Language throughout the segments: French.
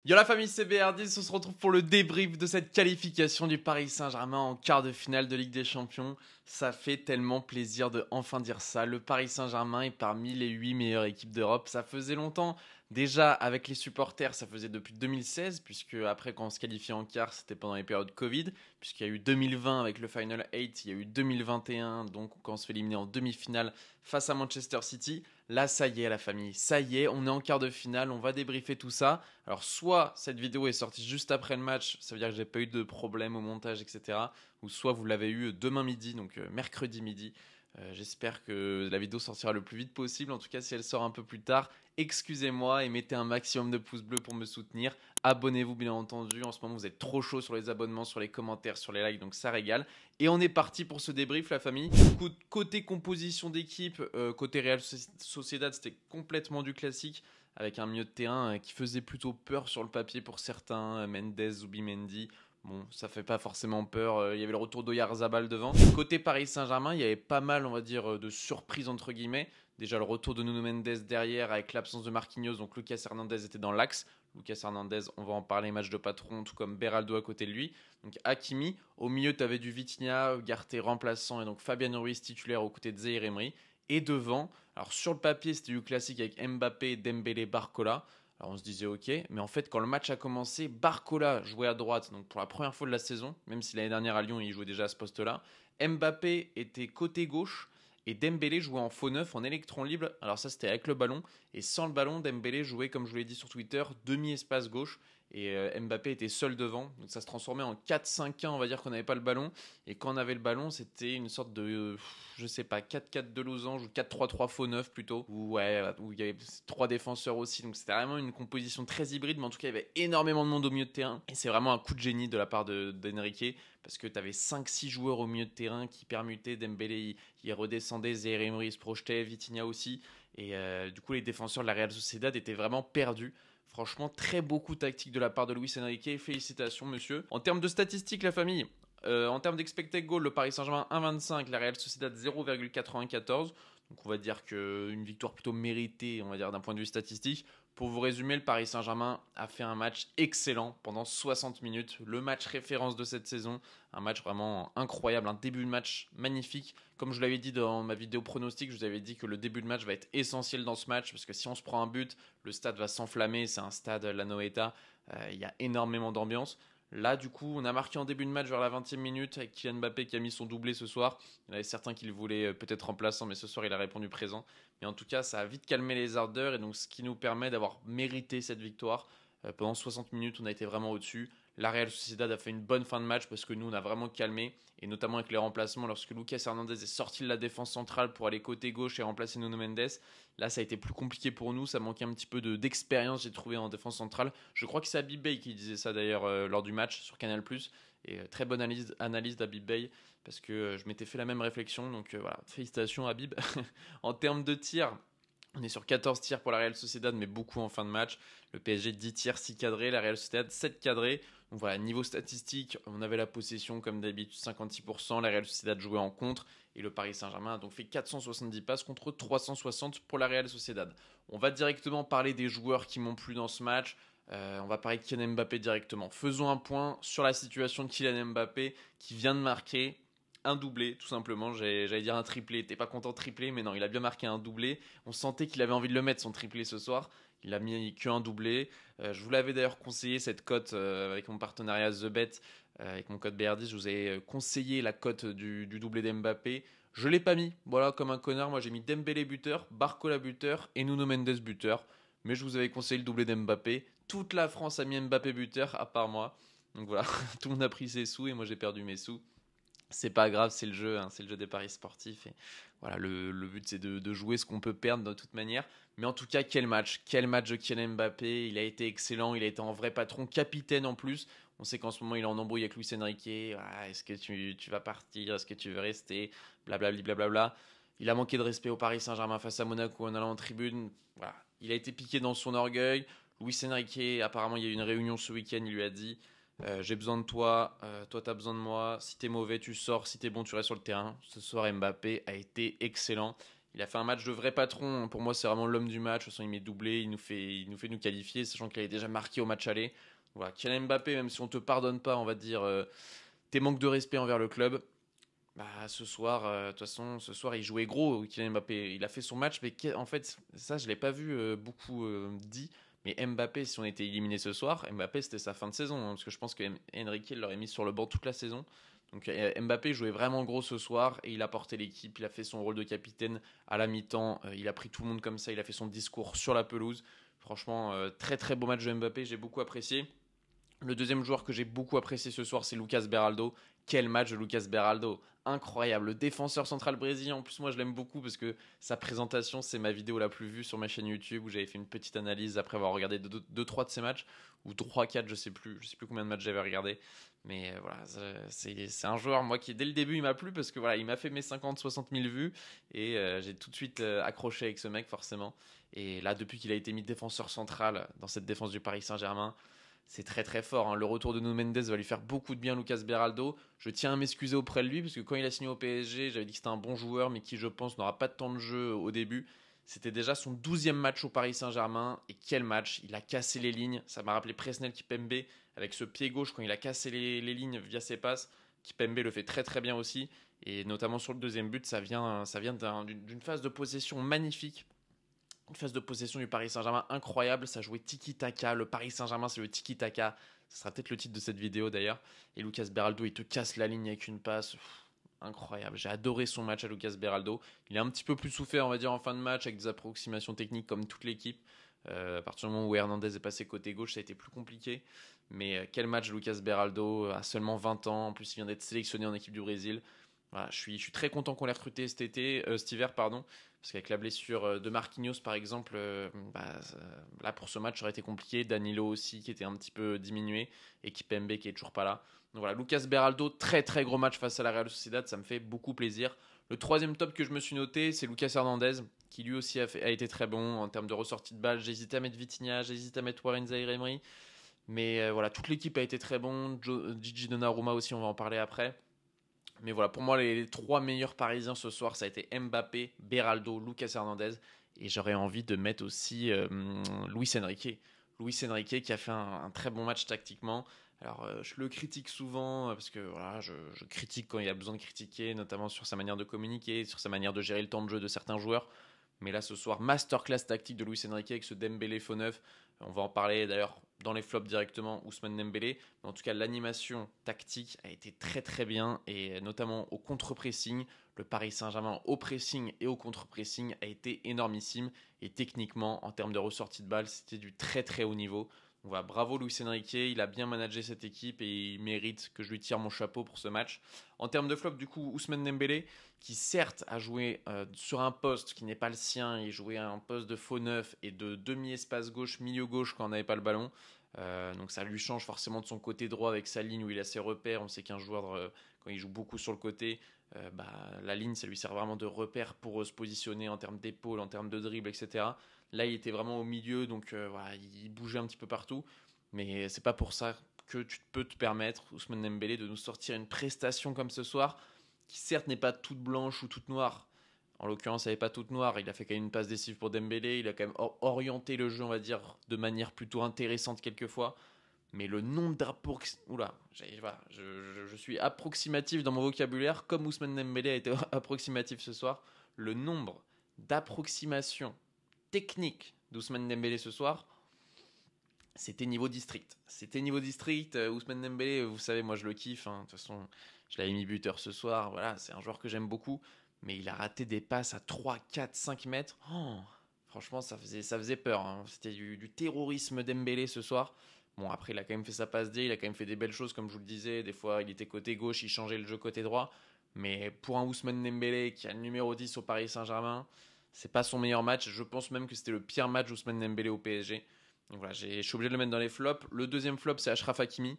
Yo la famille CBR10, on se retrouve pour le débrief de cette qualification du Paris Saint-Germain en quart de finale de Ligue des Champions. Ça fait tellement plaisir de enfin dire ça. Le Paris Saint-Germain est parmi les 8 meilleures équipes d'Europe. Ça faisait longtemps. Déjà avec les supporters, ça faisait depuis 2016, puisque après quand on se qualifiait en quart, c'était pendant les périodes Covid, puisqu'il y a eu 2020 avec le Final 8, il y a eu 2021, donc quand on se fait éliminer en demi-finale face à Manchester City. Là, ça y est la famille, ça y est, on est en quart de finale, on va débriefer tout ça. Alors soit cette vidéo est sortie juste après le match, ça veut dire que j'ai pas eu de problème au montage, etc. Ou soit vous l'avez eu demain midi, donc mercredi midi. J'espère que la vidéo sortira le plus vite possible. En tout cas, si elle sort un peu plus tard, excusez-moi et mettez un maximum de pouces bleus pour me soutenir. Abonnez-vous bien entendu. En ce moment, vous êtes trop chaud sur les abonnements, sur les commentaires, sur les likes, donc ça régale. Et on est parti pour ce débrief, la famille. Côté composition d'équipe, côté Real Sociedad, c'était complètement du classique, avec un milieu de terrain qui faisait plutôt peur sur le papier pour certains, Mendes, Zubimendi. Bon, ça fait pas forcément peur. Il y avait le retour d'Oyarzabal devant. Côté Paris Saint-Germain, il y avait pas mal, on va dire, de surprises entre guillemets. Déjà le retour de Nuno Mendes derrière avec l'absence de Marquinhos, donc Lucas Hernandez était dans l'axe. Lucas Hernandez, on va en parler, match de patron, tout comme Beraldo à côté de lui. Donc Hakimi, au milieu tu avais du Vitinha, Ugarte remplaçant et donc Fabian Ruiz titulaire aux côtés de Zaïre Emery. Et devant, alors sur le papier c'était du classique avec Mbappé, Dembélé, Barcola. Alors on se disait ok, mais en fait quand le match a commencé, Barcola jouait à droite, donc pour la première fois de la saison, même si l'année dernière à Lyon il jouait déjà à ce poste-là. Mbappé était côté gauche et Dembélé jouait en faux neuf, en électron libre. Alors ça c'était avec le ballon, et sans le ballon, Dembélé jouait, comme je vous l'ai dit sur Twitter, demi-espace gauche. Et Mbappé était seul devant, donc ça se transformait en 4-5-1, on va dire qu'on n'avait pas le ballon. Et quand on avait le ballon, c'était une sorte de, je sais pas, 4-4 de losange ou 4-3-3 faux neuf plutôt. Où il y avait 3 défenseurs aussi, donc c'était vraiment une composition très hybride, mais en tout cas il y avait énormément de monde au milieu de terrain. Et c'est vraiment un coup de génie de la part d'Enrique, parce que tu avais 5-6 joueurs au milieu de terrain qui permutaient. Dembélé, il redescendait, Zaïre Emery se projetait, Vitinha aussi. Et du coup, les défenseurs de la Real Sociedad étaient vraiment perdus. Franchement, très beau coup tactique de la part de Luis Enrique. Félicitations, monsieur. En termes de statistiques, la famille, en termes d'expected goal, le Paris Saint-Germain 1,25, la Real Sociedad 0,94. Donc on va dire qu'une victoire plutôt méritée, on va dire d'un point de vue statistique. Pour vous résumer, le Paris Saint-Germain a fait un match excellent pendant 60 minutes. Le match référence de cette saison. Un match vraiment incroyable, un début de match magnifique. Comme je l'avais dit dans ma vidéo pronostic, je vous avais dit que le début de match va être essentiel dans ce match, parce que si on se prend un but, le stade va s'enflammer. C'est un stade, la Noeta, il y a énormément d'ambiance. Là, du coup, on a marqué en début de match vers la 20e minute avec Kylian Mbappé qui a mis son doublé ce soir. Il y en avait certains qui le voulaient peut-être remplaçant, mais ce soir, il a répondu présent. Mais en tout cas, ça a vite calmé les ardeurs, et donc ce qui nous permet d'avoir mérité cette victoire. Pendant 60 minutes, on a été vraiment au-dessus. La Real Sociedad a fait une bonne fin de match parce que nous, on a vraiment calmé, et notamment avec les remplacements. Lorsque Lucas Hernandez est sorti de la défense centrale pour aller côté gauche et remplacer Nuno Mendes, là, ça a été plus compliqué pour nous. Ça manquait un petit peu d'expérience, j'ai trouvé, en défense centrale. Je crois que c'est Habib Beye qui disait ça d'ailleurs lors du match sur Canal+. Et très bonne analyse d'Habib Beye, parce que je m'étais fait la même réflexion. Donc voilà, félicitations Habib. En termes de tirs, on est sur 14 tirs pour la Real Sociedad, mais beaucoup en fin de match. Le PSG 10 tirs, 6 cadrés, la Real Sociedad 7 cadrés. Donc voilà, niveau statistique, on avait la possession comme d'habitude 56%, la Real Sociedad jouait en contre, et le Paris Saint-Germain a donc fait 470 passes contre 360 pour la Real Sociedad. On va directement parler des joueurs qui m'ont plu dans ce match. On va parler de Kylian Mbappé directement. Faisons un point sur la situation de Kylian Mbappé qui vient de marquer un doublé, tout simplement. J'allais dire un triplé. T'es pas content de triplé, mais non, il a bien marqué un doublé. On sentait qu'il avait envie de le mettre, son triplé, ce soir. Il a mis qu'un doublé. Je vous l'avais d'ailleurs conseillé, cette cote, avec mon partenariat TheBet, avec mon code BR10. Je vous ai conseillé la cote du doublé d'Mbappé. Je l'ai pas mis. Voilà, comme un connard. Moi, j'ai mis Dembélé buteur, Barcola buteur et Nuno Mendes buteur. Mais je vous avais conseillé le doublé d'Mbappé. Toute la France a mis Mbappé buteur, à part moi. Donc voilà, tout le monde a pris ses sous et moi j'ai perdu mes sous. C'est pas grave, c'est le jeu, hein, c'est le jeu des paris sportifs. Et voilà, le but c'est de jouer ce qu'on peut perdre de toute manière. Mais en tout cas, quel match de Kylian Mbappé. Il a été excellent, il a été en vrai patron, capitaine en plus. On sait qu'en ce moment il est en embrouille avec Luis Enrique. Ah, est-ce que tu vas partir, est-ce que tu veux rester, blablabla, blablabla. Il a manqué de respect au Paris Saint-Germain face à Monaco en allant en tribune. Voilà. Il a été piqué dans son orgueil. Luis Enrique, apparemment il y a eu une réunion ce week-end, il lui a dit j'ai besoin de toi, toi t'as besoin de moi, si t'es mauvais tu sors, si t'es bon tu restes sur le terrain. Ce soir Mbappé a été excellent, Il a fait un match de vrai patron. Pour moi, c'est vraiment l'homme du match. De toute façon, il met doublé, il nous fait nous qualifier, sachant qu'il avait déjà marqué au match aller. Voilà, Kylian Mbappé, même si on te pardonne pas, on va dire, tes manques de respect envers le club. Bah, ce soir, de toute façon, ce soir, il jouait gros, Kylian Mbappé. Il a fait son match, mais en fait, ça, je l'ai pas vu beaucoup dit. Mais Mbappé, si on était éliminé ce soir, Mbappé, c'était sa fin de saison. Parce que je pense que Enrique l'aurait mis sur le banc toute la saison. Donc Mbappé jouait vraiment gros ce soir et il a porté l'équipe. Il a fait son rôle de capitaine à la mi-temps. Il a pris tout le monde comme ça. Il a fait son discours sur la pelouse. Franchement, très très beau match de Mbappé. J'ai beaucoup apprécié. Le deuxième joueur que j'ai beaucoup apprécié ce soir, c'est Lucas Beraldo. Quel match de Lucas Beraldo! Incroyable, le défenseur central brésilien. En plus, moi, je l'aime beaucoup parce que sa présentation, c'est ma vidéo la plus vue sur ma chaîne YouTube où j'avais fait une petite analyse après avoir regardé 2-3 de ses matchs, ou 3-4, je sais plus combien de matchs j'avais regardé. Mais voilà, c'est un joueur, moi, qui dès le début, il m'a plu parce que voilà, il m'a fait mes 50-60 000 vues et j'ai tout de suite accroché avec ce mec, forcément. Et là, depuis qu'il a été mis défenseur central dans cette défense du Paris Saint-Germain, c'est très très fort. Le retour de Nuno Mendes va lui faire beaucoup de bien, Lucas Beraldo. Je tiens à m'excuser auprès de lui parce que quand il a signé au PSG, j'avais dit que c'était un bon joueur, mais qui, je pense, n'aura pas de temps de jeu au début. C'était déjà son 12e match au Paris Saint-Germain. Et quel match! Il a cassé les lignes. Ça m'a rappelé Presnel Kipembe avec ce pied gauche quand il a cassé les lignes via ses passes. Kipembe le fait très très bien aussi. Et notamment sur le deuxième but, ça vient d'une phase de possession magnifique. Une phase de possession du Paris Saint-Germain incroyable, ça jouait tiki-taka, le Paris Saint-Germain c'est le tiki-taka, ce sera peut-être le titre de cette vidéo d'ailleurs, et Lucas Beraldo il te casse la ligne avec une passe, incroyable, j'ai adoré son match à Lucas Beraldo, il a un petit peu plus souffert on va dire en fin de match avec des approximations techniques comme toute l'équipe, à partir du moment où Hernandez est passé côté gauche ça a été plus compliqué, mais quel match Lucas Beraldo à seulement 20 ans, en plus il vient d'être sélectionné en équipe du Brésil. Voilà, je suis très content qu'on l'ait recruté cet hiver, pardon, parce qu'avec la blessure de Marquinhos, par exemple, là pour ce match, ça aurait été compliqué. Danilo aussi, qui était un petit peu diminué, et Kipembe qui est toujours pas là. Donc voilà, Lucas Beraldo, très très gros match face à la Real Sociedad, ça me fait beaucoup plaisir. Le troisième top que je me suis noté, c'est Lucas Hernandez, qui lui aussi a été très bon en termes de ressortie de balle. J'hésitais à mettre Vitinha, j'hésitais à mettre Warren Zaïre-Emery, mais voilà, toute l'équipe a été très bon. Gigi Donnarumma aussi, on va en parler après. Mais voilà, pour moi, les trois meilleurs Parisiens ce soir, ça a été Mbappé, Beraldo, Lucas Hernandez. Et j'aurais envie de mettre aussi Luis Enrique. Luis Enrique qui a fait un très bon match tactiquement. Alors, je le critique souvent parce que voilà, je critique quand il y a besoin de critiquer, notamment sur sa manière de communiquer, sur sa manière de gérer le temps de jeu de certains joueurs. Mais là, ce soir, masterclass tactique de Luis Enrique avec ce Dembélé faux neuf. On va en parler d'ailleurs dans les flops directement, Ousmane Dembélé. Mais en tout cas, l'animation tactique a été très très bien et notamment au contre-pressing. Le Paris Saint-Germain au pressing et au contre-pressing a été énormissime. Et techniquement, en termes de ressortie de balle, c'était du très très haut niveau. Donc voilà, bravo Luis Enrique, il a bien managé cette équipe et il mérite que je lui tire mon chapeau pour ce match. En termes de flop, du coup, Ousmane Dembélé, qui certes a joué sur un poste qui n'est pas le sien, il jouait à un poste de faux neuf et de demi-espace gauche, milieu gauche quand on n'avait pas le ballon. Donc ça lui change forcément de son côté droit avec sa ligne où il a ses repères. On sait qu'un joueur, quand il joue beaucoup sur le côté, la ligne, ça lui sert vraiment de repère pour se positionner en termes d'épaule, en termes de dribble, etc. Là, il était vraiment au milieu, donc voilà, il bougeait un petit peu partout. Mais c'est pas pour ça que tu peux te permettre, Ousmane Dembélé, de nous sortir une prestation comme ce soir, qui certes n'est pas toute blanche ou toute noire. En l'occurrence, elle n'est pas toute noire. Il a fait quand même une passe décisive pour Dembélé. Il a quand même orienté le jeu, on va dire, de manière plutôt intéressante quelquefois. Mais le nombre d'approximations... Oula, voilà, je suis approximatif dans mon vocabulaire, comme Ousmane Dembélé a été approximatif ce soir. Le nombre d'approximations techniques d'Ousmane Dembélé ce soir, c'était niveau district. C'était niveau district. Ousmane Dembélé, vous savez, moi je le kiffe. De toute façon, je l'avais mis buteur ce soir. Voilà, c'est un joueur que j'aime beaucoup. Mais il a raté des passes à 3, 4, 5 mètres. Franchement, ça faisait peur. C'était du terrorisme Dembélé ce soir. Bon, après, il a quand même fait sa passe D. Il a quand même fait des belles choses, comme je vous le disais. Des fois, il était côté gauche, il changeait le jeu côté droit. Mais pour un Ousmane Dembélé qui a le numéro 10 au Paris Saint-Germain, c'est pas son meilleur match. Je pense même que c'était le pire match d'Ousmane Dembélé au PSG. Donc voilà, je suis obligé de le mettre dans les flops. Le deuxième flop, c'est Achraf Hakimi,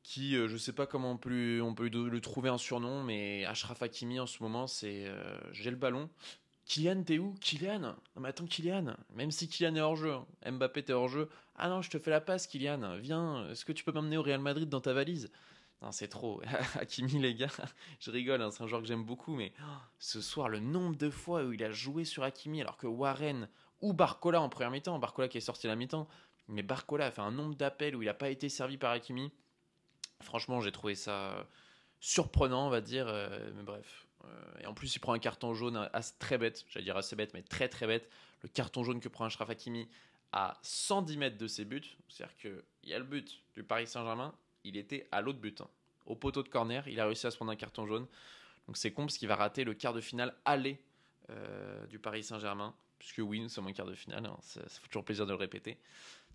qui, je sais pas comment on peut lui trouver un surnom, mais Achraf Hakimi en ce moment, c'est j'ai le ballon. Kylian, t'es où? Kylian? Non mais attends, Kylian, même si Kylian est hors jeu, Mbappé t'es hors jeu. Ah non, je te fais la passe, Kylian, viens, est-ce que tu peux m'emmener au Real Madrid dans ta valise? Non, c'est trop. Hakimi, les gars, je rigole, hein, c'est un joueur que j'aime beaucoup, mais ce soir, le nombre de fois où il a joué sur Hakimi, alors que Warren ou Barcola en première mi-temps, Barcola qui est sorti à la mi-temps, mais Barcola a fait un nombre d'appels où il n'a pas été servi par Hakimi. Franchement, j'ai trouvé ça surprenant, on va dire. Mais bref. Et en plus, il prend un carton jaune très bête. J'allais dire assez bête, mais très très bête. Le carton jaune que prend Achraf Hakimi à 110 mètres de ses buts. C'est-à-dire qu'il y a le but du Paris Saint-Germain. Il était à l'autre but, hein. Au poteau de corner. Il a réussi à se prendre un carton jaune. Donc c'est con parce qu'il va rater le quart de finale aller du Paris Saint-Germain. Puisque oui, nous sommes en quart de finale. Hein. Ça fait toujours plaisir de le répéter.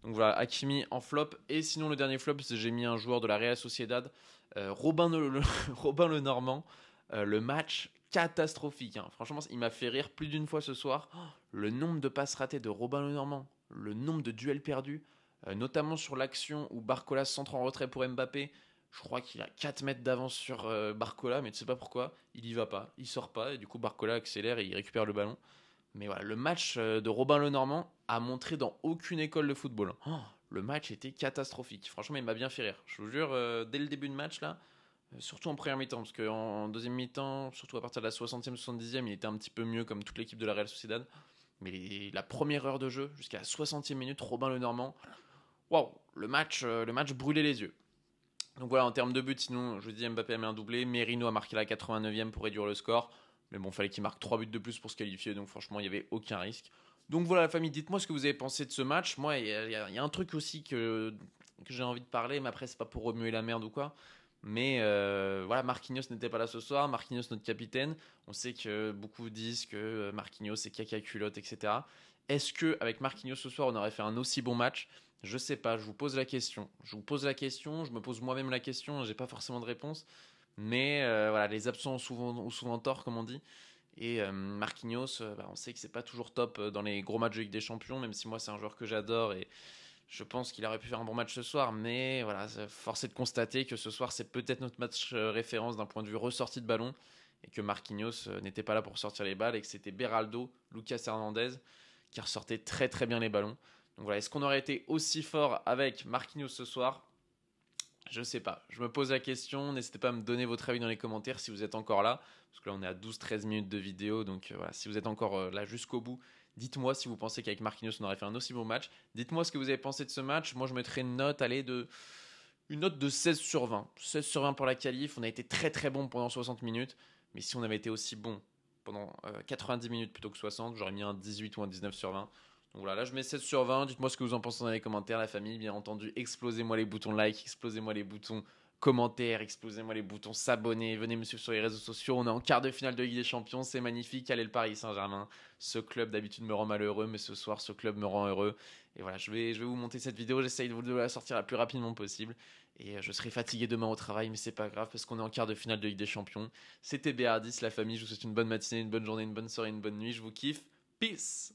Donc voilà, Hakimi en flop. Et sinon, le dernier flop, c'est j'ai mis un joueur de la Real Sociedad, Robin Le Normand. Le match catastrophique, hein. Franchement, il m'a fait rire plus d'une fois ce soir. Oh, le nombre de passes ratées de Robin Le Normand, le nombre de duels perdus, notamment sur l'action où Barcola centre en retrait pour Mbappé. Je crois qu'il a 4 mètres d'avance sur Barcola, mais tu sais pas pourquoi. Il y va pas, il sort pas, et du coup Barcola accélère et il récupère le ballon. Mais voilà, le match de Robin Lenormand a montré dans aucune école de football. Oh, le match était catastrophique. Franchement, il m'a bien fait rire. Je vous jure, dès le début de match, là, surtout en première mi-temps, parce qu'en deuxième mi-temps, surtout à partir de la 60e, 70e, il était un petit peu mieux comme toute l'équipe de la Real Sociedad. Mais la première heure de jeu, jusqu'à la 60e minute, Robin Lenormand, waouh, le match brûlait les yeux. Donc voilà, en termes de buts, sinon, je vous dis, Mbappé a mis un doublé, Merino a marqué la 89e pour réduire le score. Mais bon, il fallait qu'il marque 3 buts de plus pour se qualifier, donc franchement, il n'y avait aucun risque. Donc voilà, la famille, dites-moi ce que vous avez pensé de ce match. Moi, il y a un truc aussi que j'ai envie de parler, mais après, c'est pas pour remuer la merde ou quoi. Mais voilà, Marquinhos n'était pas là ce soir. Marquinhos, notre capitaine. On sait que beaucoup disent que Marquinhos, c'est caca culotte, etc. Est-ce que avec Marquinhos ce soir, on aurait fait un aussi bon match? Je sais pas, je vous pose la question. Je vous pose la question, je me pose moi-même la question, j'ai pas forcément de réponse. Mais voilà, les absents ont souvent tort, comme on dit. Et Marquinhos, on sait que c'est pas toujours top dans les gros matchs de Ligue des Champions, même si moi c'est un joueur que j'adore et je pense qu'il aurait pu faire un bon match ce soir. Mais voilà, force est de constater que ce soir c'est peut-être notre match référence d'un point de vue ressortie de ballon et que Marquinhos n'était pas là pour sortir les balles et que c'était Beraldo, Lucas Hernandez qui ressortait très très bien les ballons. Donc voilà, est-ce qu'on aurait été aussi fort avec Marquinhos ce soir? Je sais pas. Je me pose la question. N'hésitez pas à me donner votre avis dans les commentaires si vous êtes encore là. Parce que là, on est à 12-13 minutes de vidéo. Donc voilà, si vous êtes encore là jusqu'au bout, dites-moi si vous pensez qu'avec Marquinhos, on aurait fait un aussi bon match. Dites-moi ce que vous avez pensé de ce match. Moi, je mettrais une note de 16 sur 20. 16 sur 20 pour la qualif. On a été très très bon pendant 60 minutes. Mais si on avait été aussi bon pendant 90 minutes plutôt que 60, j'aurais mis un 18 ou un 19 sur 20. Donc voilà, là je mets 7 sur 20. Dites-moi ce que vous en pensez dans les commentaires, la famille. Bien entendu, explosez-moi les boutons like, explosez-moi les boutons commentaires, explosez-moi les boutons s'abonner. Venez me suivre sur les réseaux sociaux. On est en quart de finale de Ligue des Champions, c'est magnifique. Allez, le Paris Saint-Germain. Ce club d'habitude me rend malheureux, mais ce soir, ce club me rend heureux. Et voilà, je vais vous monter cette vidéo. J'essaye de vous la sortir la plus rapidement possible. Et je serai fatigué demain au travail, mais c'est pas grave parce qu'on est en quart de finale de Ligue des Champions. C'était BR10, la famille. Je vous souhaite une bonne matinée, une bonne journée, une bonne soirée, une bonne nuit. Je vous kiffe. Peace!